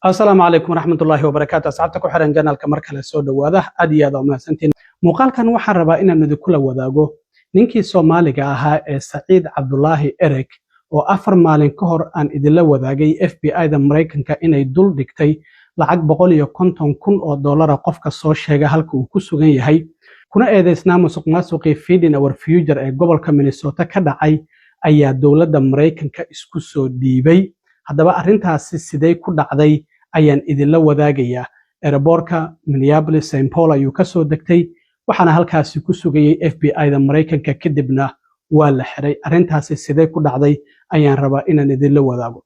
السلام عليكم ورحمة الله وبركاته. أصحابتك وحرن جنالك مركز السود وهذا أدي هذا وما سنتين مقال كان وحر ربائنا ندكلا وذاقو نينكي سومالي أها سعيد عبد الله إريك وأفر مالين كهر أن إدلا وذاقي FBI دا مريكن كإنا يدول ديكتي لعق بقولي يكونتون كن $1 قفك السوشيغا هالكو كسوغن يهي كنا إذا سنامو سوقي فيدين اور فيوجر اي قبل كمينيسوتا كدعي أي دولة مريكن كإسكسو ديبي haddaba arrintaasi sidee ku dhacday ayaan idinla wadaagayaa. Airportka Minneapolis St. Paul ayuu ka soo degtay waxaana halkaasi ku sugayay FBI-da Mareykanka kadibna waa la xiray. Arrintaasi sidee ku dhacday ayaan rabaa inaan idinla wadaago.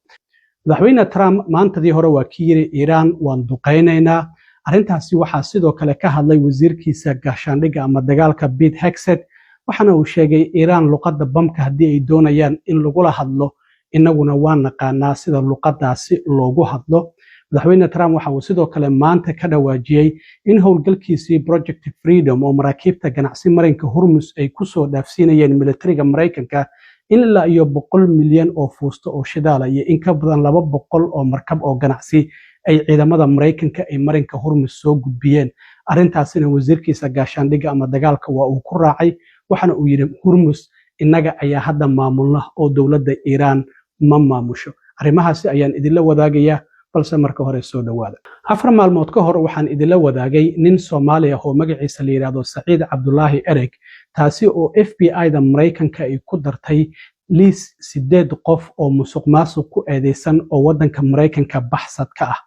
Madaxweyne Trump maantadii hore waa ka yiri Iran waan duqeynaynaa. Arrintaasi waxaa sidoo kale ka hadlay wasiirkiisa gaashaandhigga ama dagaalka Pete Hegseth waxaana uu sheegay Iran luqadda bamka haddii ay doonayaan in lagula hadlo inaguna waan naqaanaa sida luqadaasi loogu hadlo. Madaxweyne Trump waxa uu sidoo kale maanta ka dhawaajiyay in howlgalkiisii Project Freedom oo maraakiibta ganacsi marinka Hormuz ay ku soo dhaafsiinayeen militariga Mareykanka in ilaa iyo 100 milyan oo fuusto oo shidaal iyo in ka badan 200 oo markab oo ganacsi ay ciidamada Mareykanka ay marinka Hormuz soo gudbiyeen. Arrintaasina wasiirkiisa gaashaandhigga ama dagaalka waa uu ku raacay waxaana uu yiri Hormuz inaga ayaa hadda maamulna oo dowladda Iran ma maamusho. Arrimahaasi ayaan idinla wadaagayaa balse marka hore soo dhawaada. 4 maalmood ka hor waxaan idinla wadaagay nin Soomaali ah oo magaciisa la yiraahdo Saciid Cabdullaahi Erik taasi oo FBI-da Mareykanka ay ku dartay liis 8 qof oo musuqmaasuq ku eedeysan oo wadanka Mareykanka baxsad ka ah.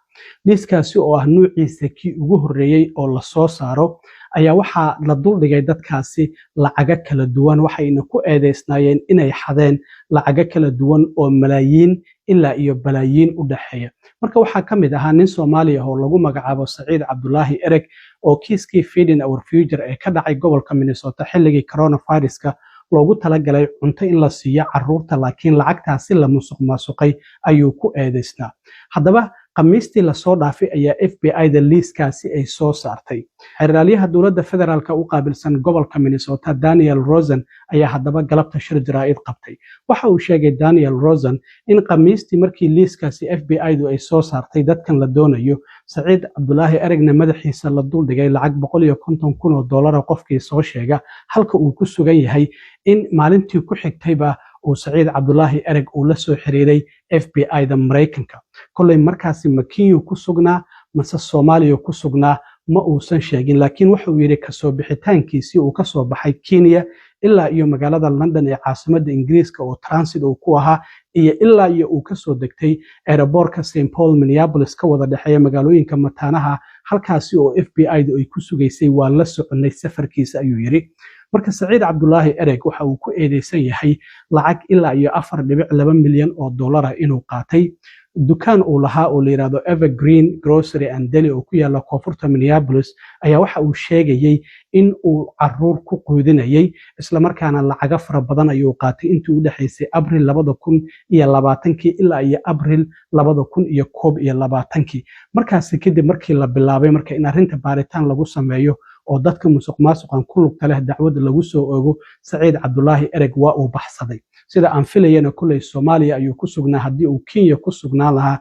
Liiskaasi oo ah nuuciisa kii ugu horeeyay oo la soo saaro ayaa waxaa la duldhigay dadkaasi lacaga kala duwan waxayna ku eedeysnaayeen inay xadeen lacaga kala duwan oo malaayiin ilaa iyo balaayiin u dhaxeeya. Marka waxaa ka mid ahaa nin Soomaali ah oo lagu magacaabo Saciid Cabdullaahi Erik oo kiiskii Feeding Our Future ee ka dhacay gobolka Minnesota xilligii coronaviruska loogu talagalay cunto in la siiyo carruurta laakiin lacagtaasi la musuqmaasuqay ayuu ku eedeysnaa. Haddaba qamiistii la soo dhaafay ayaa FBI-da liiskaasi ay soo saartay. Xeraalyaha dowladda federaalka u qaabilsan gobolka Minnesota Daniel Rosen ayaa haddaba galabta shir jaraa'id qabtay. Waxa uu sheegay Daniel Rosen in qamiistii markii liiskaasi FBI-du ay soo saartay dadkan la doonayo Saciid Cabdullaahi Erigna madaxiisa la duldhigay lacag $150,000 qofkii soo sheega halka uu ku sugan yahay in maalintii ku xigtayba uu Saciid Cabdullaahi Erik uu la soo xiriiray FBI-da Mareykanka. Kolley markaasi Makiyu ku sugnaa mase Soomaaliya ku sugnaa ma uusan sheegin laakiin wuxuu yiri ka soo bixitaankiisii uu ka soo baxay Kenya ilaa iyo magaalada London ee caasimadda Ingiriiska oo transit uu ku ahaa iyo ilaa iyo uu ka soo degtay airportka St. Paul Minneapolis ka wada dhaxeeya magaalooyinka mataanaha halkaasi oo FBI-du ay ku sugaysay waa la soconay safarkiisa ayuu yiri. marka Saciid Cabdullaahi Erik waxa uu ku eedeysan yahay lacag ilaa iyo 4.2 milyan oo dollar inuu qaatay dukaan uu lahaa oo la yiraahdo Evergreen Grocery and Deli oo ku yaala koonfurta Minneapolis ayaa waxa uu sheegayay in uu carruur ku quudinayay isla markaana lacag fara badan ayuu qaatay intii u dhaxaysay April 2020 ilaa iyo April 2021 markaas kadib markii la bilaabay marka in arrinta baaritaan lagu sameeyo oo dadka musuqmaasuqan ku lugta leh dacwad lagu soo oogo Saciid Cabdullaahi Erik waa uu baxsaday sida aan filayana kulay Soomaaliya ayuu ku sugnaa haddii uu Kenya ku sugnaa lahaa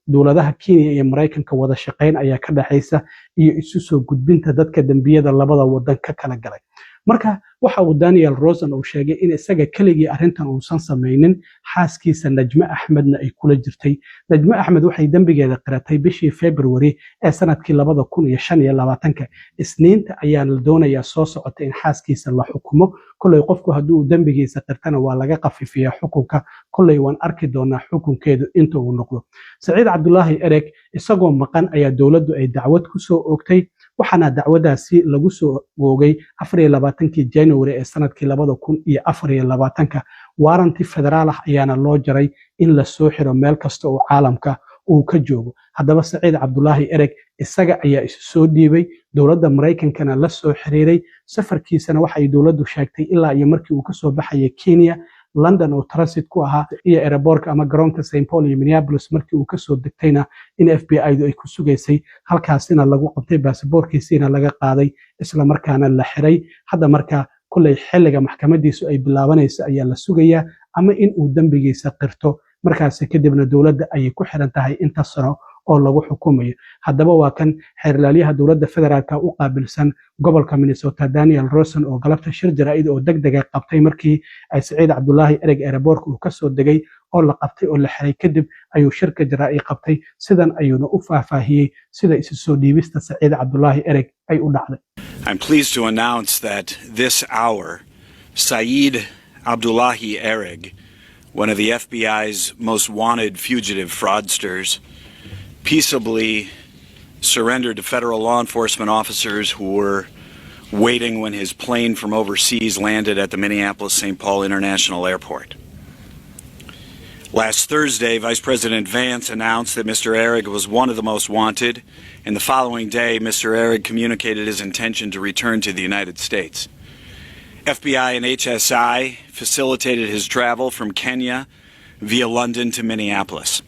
dowladaha Kenya iyo Mareykanka wada shaqeyn ayaa ka dhaxaysa iyo isu soo gudbinta dadka dambiyada labada wadan ka kala galay. Marka waxa uu Daniel Rosen uu sheegay in isaga kaligii arrintan uusan sameeynin xaaskiisa Najma Axmedna ay kula jirtay. Najma Axmed waxay dambigeeda qiratay bishii February ee sanadkii 2025 isniinta ayaa la doonayaa soo socotay in xaaskiisa la xukumo kulay qofku hadduu dambigiisa qirtana waa laga qafifiyaa xukunka kulay waan arki doonaa xukunkeedu inta uu noqdo. Saciid Cabdullaahi Erik isagoo maqan ayaa dowladdu ay dacwad ku soo oogtay waxaana dacwadaasi lagu soo oogay 24 January ee sanadkii 2024 waaranti federaal ah ayaana loo jaray in la soo xiro meel kasta oo caalamka uu ka joogo. Haddaba Saciid Cabdullaahi Erik isaga ayaa isu soo dhiibay dowladda Mareykankana la soo xiriiray safarkiisana waxay dowladdu sheegtay ilaa iyo markii uu ka soo baxay Kenya London oo transit ku ahaa iyo airportka ama garoonka St. Paul iyo Minneapolis markii uu ka soo degtayna in FBI-du ay ku sugaysay halkaasina lagu qabtay baasaboorkiisina laga qaaday isla markaana la xiray. Hadda marka kulay xilliga maxkamadiisu ay bilaabanayso ayaa la sugayaa ama in uu dambigiisa qirto markaas kadibna dowladda ay ku xiran tahay inta sano oo lagu xukumayo. haddaba waa kan xeerlaaliyaha dowladda federaalka u qaabilsan gobolka Minnesota Daniel Rosen oo galabta shir jaraa'id oo degdeg ah qabtay markii ay Saciid Cabdulaahi Ereg airportka uu ka soo degay oo la qabtay oo la xiray kadib ayuu shirka jaraa'id qabtay sidan ayuuna u faahfaahiyay sida isu soo dhiibista Saciid Cabdulaahi Ereg ay u dhacday. I'm pleased to announce that this hour Saeed Abdullahi Ereg, one of the FBI's most wanted fugitive fraudsters, peaceably surrendered to federal law enforcement officers who were waiting when his plane from overseas landed at the Minneapolis-St. Paul International Airport. Last Thursday, Vice President Vance announced that Mr. Ereg was one of the most wanted, and the following day, Mr. Ereg communicated his intention to return to the United States. FBI and HSI facilitated his travel from Kenya via London to Minneapolis.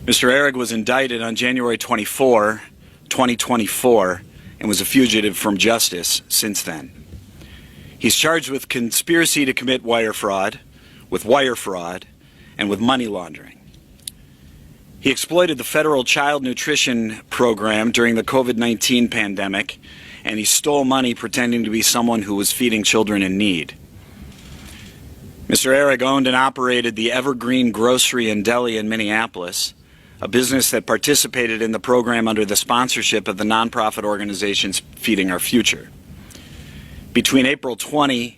Mr. Ereg was indicted on January 24, 2024, and was a fugitive from justice since then. He's charged with conspiracy to commit wire fraud, and with money laundering. He exploited the federal child nutrition program during the COVID-19 pandemic, and he stole money pretending to be someone who was feeding children in need. Mr. Ereg owned and operated the Evergreen Grocery and Deli in Minneapolis, a business that participated in the program under the sponsorship of the nonprofit organizations Feeding Our Future. Between April 2020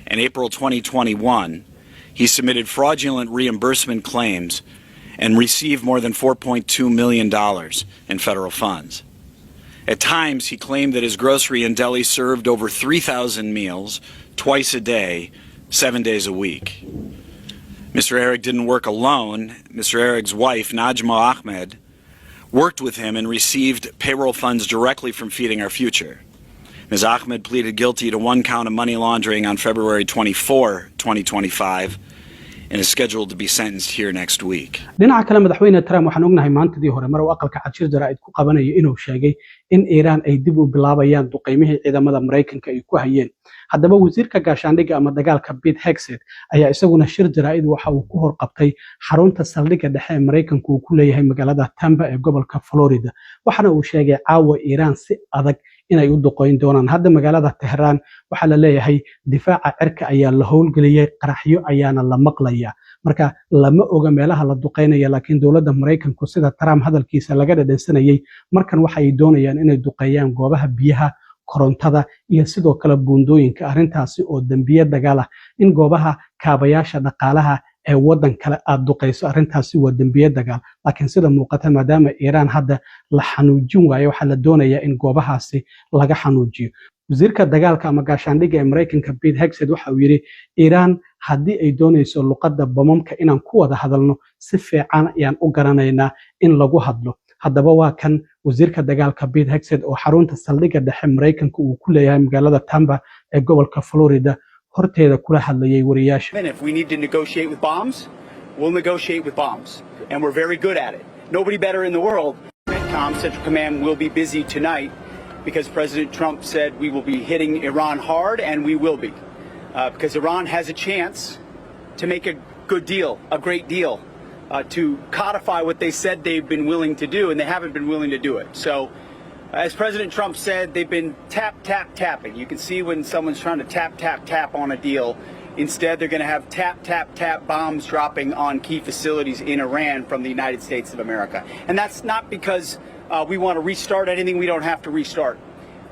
and April 2021, he submitted fraudulent reimbursement claims and received more than $4.2 million in federal funds. At times, he claimed that his grocery and deli served over 3,000 meals twice a day, 7 days a week. Mr. Ereg didn't work alone. Mr. Ereg's wife, Najma Ahmed, worked with him and received payroll funds directly from Feeding Our Future. Ms. Ahmed pleaded guilty to 1 count of money laundering on February 24, 2025, and is scheduled to be sentenced here next week. dhinaca kale madaxweyne Trump waxaan ognahay maantadii hore mar uu aqalka xajir jaraa'id ku qabanayo inuu sheegay in Iran ay dib u bilaabayaan duqeymihii ciidamada Mareykanka ay ku hayeen. haddaba wasiirka gaashaandhigga ama dagaalka Pete Hegseth ayaa isaguna shir jaraa'id waxa uu ku horqabtay xarunta saldhigga dhexe ee Mareykanku uu ku leeyahay magaalada Tampa ee gobolka Florida. waxaana uu sheegay caawa Iran si adag inay u duqeyn doonaan. hadda magaalada Tehran waxa la leeyahay difaaca cirka ayaa la howlgeliyay, qaraxyo ayaana la maqlaya. marka lama oga meelaha la duqeynaya, laakiin dowladda Mareykanku sida Trump hadalkiisa laga dhadhansanayay markan waxa ay doonayaan inay duqeeyaan goobaha biyaha, korontada iyo sidoo kale buundooyinka. arrintaasi oo dambiye dagaal ah in goobaha kaabayaasha dhaqaalaha ee waddan kale aad duqeyso, arrintaasi waa dambiye dagaal. laakiin sida muuqata maadaama Iran hadda la xanuujin waayo waxa la doonayaa in goobahaasi laga xanuujiyo. wasiirka dagaalka ama gaashaandhigga ee Mareykanka Pete Hegseth waxa uu yiri Iran haddii ay doonayso luqadda bamamka inaan ku wada hadalno si fiican ayaan u garanaynaa in lagu hadlo. haddaba waa kan wasiirka dagaalka Pete Hegseth oo xarunta saldhigga dhexe Mareykanka uu ku leeyahay magaalada Tampa ee gobolka Florida horteeda kula hadlayay wariyaasha. If we need to negotiate with bombs, we'll negotiate with bombs, and we're very good at it. Nobody better in the world. Central Command will be busy tonight because President Trump said we will be hitting Iran hard, and we will be. Because Iran has a chance to make a good deal, a great deal, to codify what they said they've been willing to do, and they haven't been willing to do it. So, as President Trump said, they've been tapping. You can see when someone's trying to tap on a deal. Instead, they're going to have tap bombs dropping on key facilities in Iran from the United States of America. And that's not because we want to restart anything we don't have to restart.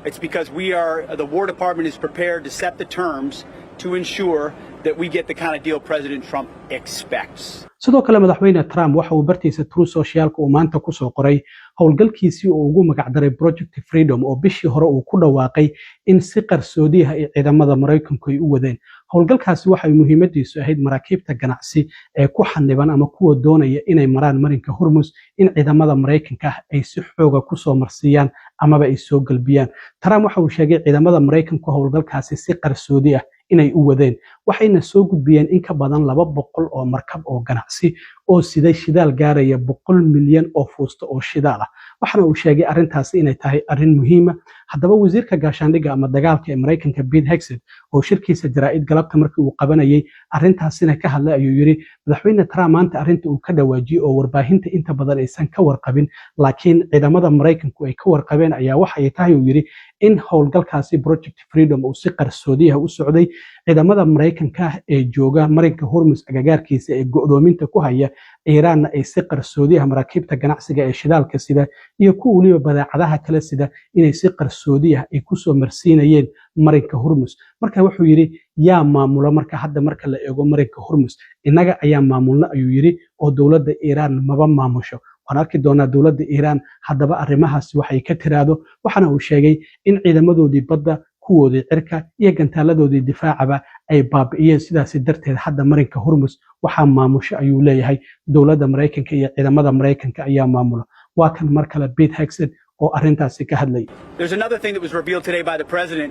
It's because the War Department is prepared to set the terms to ensure that we get the kind of deal President Trump expects. sidoo kale madaxweyne Trump waxa uu bartiisa True Socialka uu maanta ku soo qoray howlgalkiisii uu ugu magac daray Project Freedom oo bishii hore uu ku dhawaaqay in si qarsoodi ah ay ciidamada Mareykanku ay u wadeen. howlgalkaasi waxa ay muhiimadiisu ahayd maraakiibta ganacsi ee ku xaniban ama kuwa doonaya inay maraan marinka Hormuz in ciidamada Mareykanka ay si xoog ah ku soo marsiiyaan amaba ay soo galbiyaan. Trump waxa uu sheegay ciidamada Mareykanku howlgalkaasi si qarsoodi ah inay u wadeen, waxayna soo gudbiyeen in ka badan 200 oo markab oo ganacsi oo siday shidaal gaaraya 100 milyan oo fuusto oo shidaal ah waxana uu sheegay arrintaasi inay tahay arrin muhiima haddaba wasiirka gaashaandhigga ama dagaalka ee Mareykanka Pete Hegseth oo shirkiisa jaraa'id galabta markii uu qabanayay arrintaasina ka hadlay ayuu yiri madaxweyne Trump maanta arrinta uu ka dhawaajiyay oo warbaahinta inta badan aysan ka warqabin laakiin ciidamada Mareykanku ay ka warqabeen ayaa waxa ay tahay uu yiri in howlgalkaasi Project Freedom uu si qarsoodi ah u socday ciidamada Mareykanka ee jooga marinka Hormuz agagaarkiisa ee go'doominta ku haya Iran ay si qarsoodi ah maraakiibta ganacsiga ee shidaalka sida iyo kuwa waliba badeecadaha kale sida inay si qarsoodi ah ay ku soo marsiinayeen marinka Hormuz marka wuxuu yiri yaa maamula marka hadda marka la eego marinka Hormuz inaga ayaa maamulna ayuu yiri oo dawladda Iran maba maamusho waan arki doonaa dawladda Iran haddaba arrimahaasi waxay ka tiraado waxana uu sheegay in ciidamadoodii badda kuwoodii cirka iyo gantaaladoodii difaacaba ay baabi'iyeen sidaas darteed hadda marinka Hormuz waxa maamusho ayuu leeyahay dawladda Mareykanka iyo ciidamada Mareykanka ayaa maamula waa kan mar kale Pete Hegseth oo arrintaasi ka hadlay. There's another thing that was revealed today by the president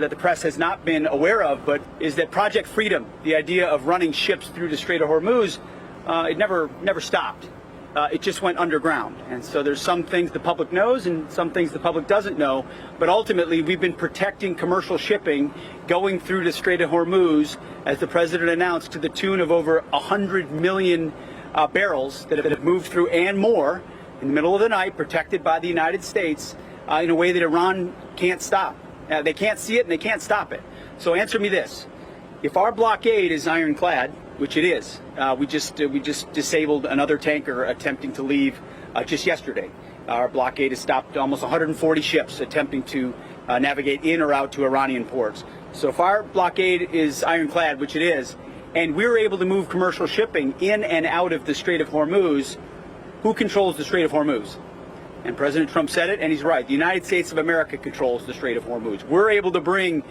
that the press has not been aware of, but is that Project Freedom, the idea of running ships through the Strait of Hormuz, it never stopped. It just went underground. And so there's some things the public knows and some things the public doesn't know. But ultimately, we've been protecting commercial shipping going through the Strait of Hormuz, as the president announced, to the tune of over 100 million barrels that have moved through and more in the middle of the night, protected by the United States in a way that Iran can't stop. They can't see it and they can't stop it. So answer me this. If our blockade is ironclad, which it is, we just disabled another tanker attempting to leave just yesterday. Our blockade has stopped almost 140 ships attempting to navigate in or out to Iranian ports. So if our blockade is ironclad, which it is, and we're able to move commercial shipping in and out of the Strait of Hormuz, who controls the Strait of Hormuz? And President Trump said it, and he's right. The United States of America controls the Strait of Hormuz. We're able to bring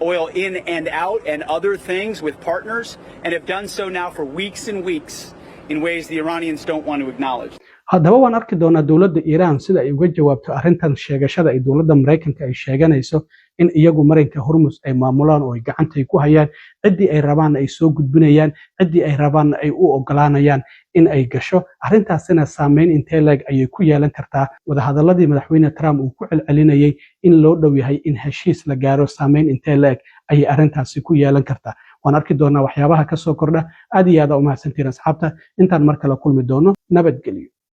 oil in and out and other things with partners, and have done so now for weeks and weeks in ways the Iranians don't want to acknowledge. haddaba waan arki doonaa dawladda Iran sida ay uga jawaabto arrintan sheegashada ay dawladda Mareykanka ay sheeganayso in iyagu marinka Hormuz ay maamulaan oo ay gacanta ku hayaan cidii ay rabaan ay soo gudbinayaan cidii ay rabaan ay u ogolaanayaan in ay gasho arrintaasina saameyn intee leeg ayay ku yeelan kartaa wadahadaladii madaxweyne Trump uu ku celcelinayay in loo dhow yahay in heshiis la gaaro saameyn intee leeg ayay arrintaasi ku yeelan kartaa waan arki doonaa waxyaabaha ka soo kordha aad iyo aad u mahadsantiin asxaabta intaan mar kale kulmi doono nabadgelyo.